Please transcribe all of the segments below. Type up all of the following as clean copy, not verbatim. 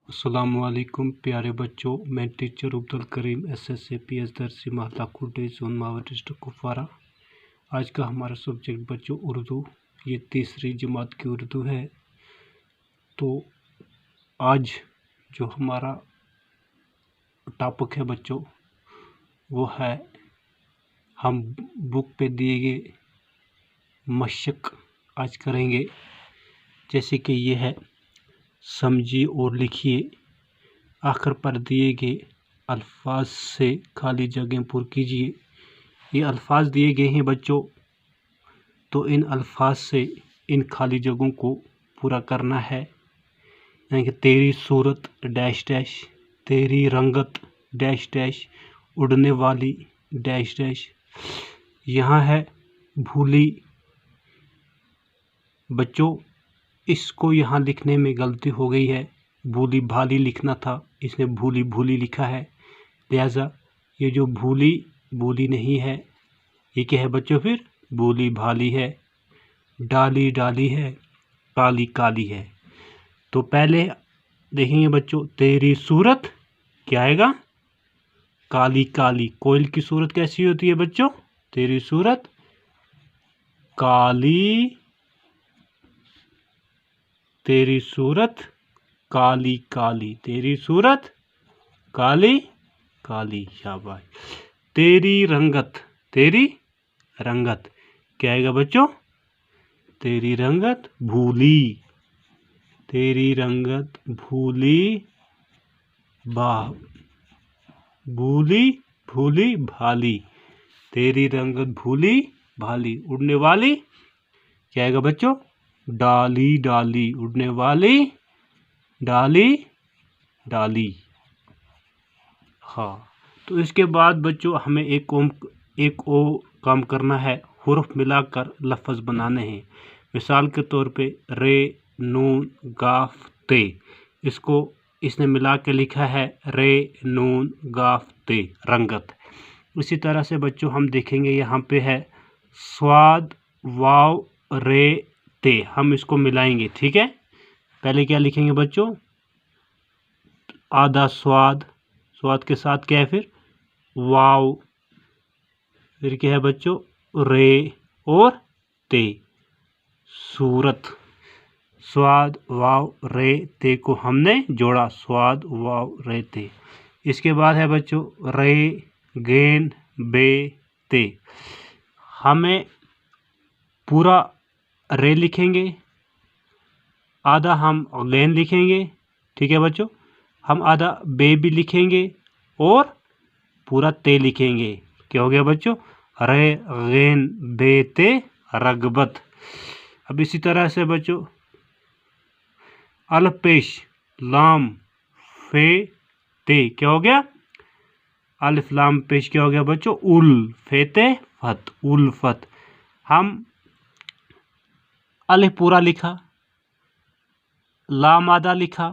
अस्सलामुअलैकुम प्यारे बच्चों, मैं टीचर अब्दुल करीम SSAPS दरसी महला कुटे जोन मावा डिस्ट्रिक्ट कुपवारा। आज का हमारा सब्जेक्ट बच्चों उर्दू, ये तीसरी जमात की उर्दू है। तो आज जो हमारा टॉपिक है बच्चों वो है हम बुक पे दिए गए मशक आज करेंगे। जैसे कि ये है, समझिए और लिखिए, आखिर पर दिए गए अल्फाज से खाली जगह पुर कीजिए। ये अल्फाज दिए गए हैं बच्चों, तो इन अल्फाज से इन खाली जगहों को पूरा करना है। यानी कि तेरी सूरत डैश डैश, तेरी रंगत डैश डैश, उड़ने वाली डैश डैश। यहाँ है भूली बच्चों, इसको यहाँ लिखने में गलती हो गई है, भूली भाली लिखना था, इसने भूली भूली लिखा है। लिहाजा ये जो भूली भूली नहीं है, ये क्या है बच्चों, फिर भूली भाली है। डाली डाली है, काली काली है। तो पहले देखेंगे बच्चों, तेरी सूरत क्या आएगा, काली काली। कोयल की सूरत कैसी होती है बच्चों, तेरी सूरत काली, तेरी सूरत काली काली, तेरी सूरत काली काली, शाबाश। तेरी रंगत, तेरी रंगत क्या आएगा बच्चों, तेरी रंगत भूली, तेरी रंगत भूली भूली भूली भाली, तेरी रंगत भूली भाली। उड़ने वाली क्या आएगा बच्चों, डाली डाली, उड़ने वाली डाली डाली। हाँ, तो इसके बाद बच्चों हमें एक और काम करना है, हुर्फ मिलाकर लफ्ज़ बनाने हैं। मिसाल के तौर पे रे नून गाफ ते, इसको इसने मिला के लिखा है रे नून गाफ ते, रंगत। इसी तरह से बच्चों हम देखेंगे यहाँ पे है स्वाद वाव रे ते, हम इसको मिलाएंगे, ठीक है। पहले क्या लिखेंगे बच्चों, आधा स्वाद, स्वाद के साथ क्या है फिर वाव, फिर क्या है बच्चों रे और ते, सूरत। स्वाद वाव रे ते को हमने जोड़ा, स्वाद वाव रे ते। इसके बाद है बच्चों रे गेन बे ते, हमें पूरा रे लिखेंगे, आधा हम गैन लिखेंगे, ठीक है बच्चों। हम आधा बे भी लिखेंगे और पूरा ते लिखेंगे। क्या हो गया बच्चों, रे गैन बे ते रगबत। अब इसी तरह से बच्चों अल्फ पेश लाम फे ते, क्या हो गया, अल्फ लाम पेश क्या हो गया बच्चों, उल फेते फत, उल्फत। हम अल्फ पूरा लिखा, लाम आधा लिखा,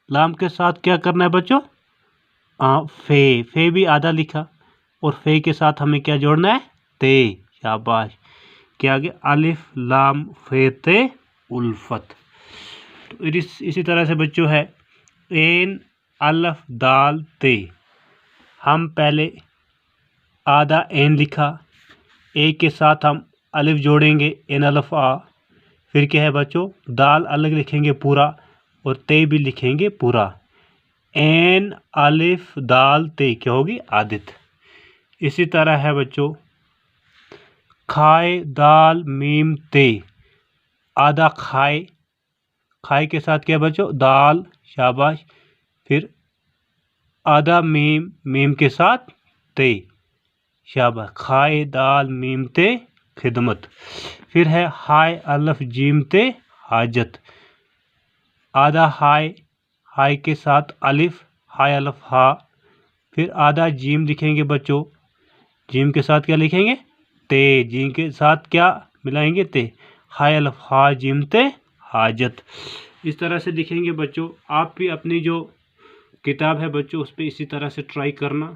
लाम के साथ क्या करना है बच्चों, फे भी आधा लिखा, और फे के साथ हमें क्या जोड़ना है, ते, शाबाश। क्या आगे अलिफ लाम फे ते उल्फत। तो इसी तरह से बच्चों है एन अल्फ दाल ते, हम पहले आधा एन लिखा, ए के साथ हम अलिफ जोड़ेंगे, एन अल्फ आ, फिर क्या है बच्चों दाल अलग लिखेंगे पूरा और ते भी लिखेंगे पूरा, एन अलिफ दाल ते क्या होगी, आदित। इसी तरह है बच्चों खाए दाल मीम ते, आधा खाए, खाए के साथ क्या बच्चों दाल, शाबाश, फिर आधा मीम, मीम के साथ ते, शाबाश, खाए दाल मीम ते खिदमत। फिर है हाय अल्फ जीम ते हाजत, आधा हाय, हाय के साथ अलिफ, हाय अल्फ हा, फिर आधा जीम लिखेंगे बच्चों, जीम के साथ क्या लिखेंगे ते, जीम के साथ क्या मिलाएंगे ते, हाय अल्फ हा जीम ते हाजत। इस तरह से लिखेंगे बच्चों। आप भी अपनी जो किताब है बच्चों उस पर इसी तरह से ट्राई करना।